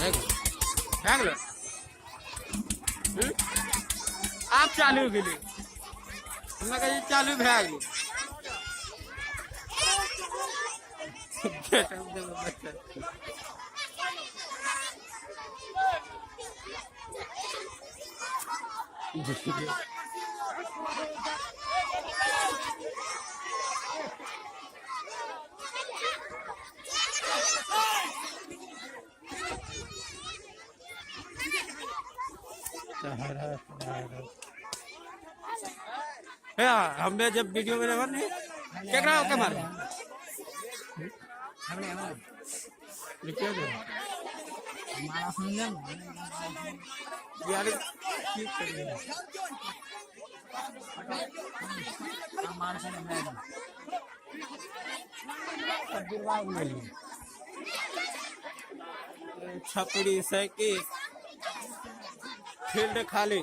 भए गेलै आप चालू गेलै हमरा कहे चालू भए गेलै हमें जब वीडियो में नहीं केकरा के मारे लिखिए दे हमारा सुनने यार की करिए हमारा सुनने छपड़ी साइकिल फील्ड खाली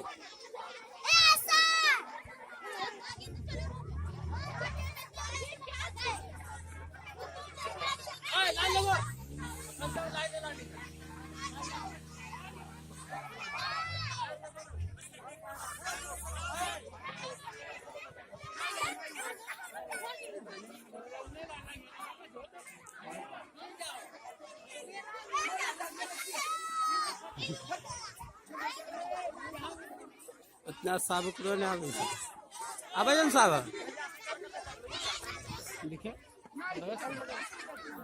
इतना साबुक नहीं आवे जन साहब लिखे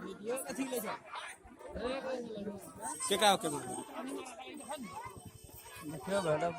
वीडियो कथी ले जाओ के मारे लिखे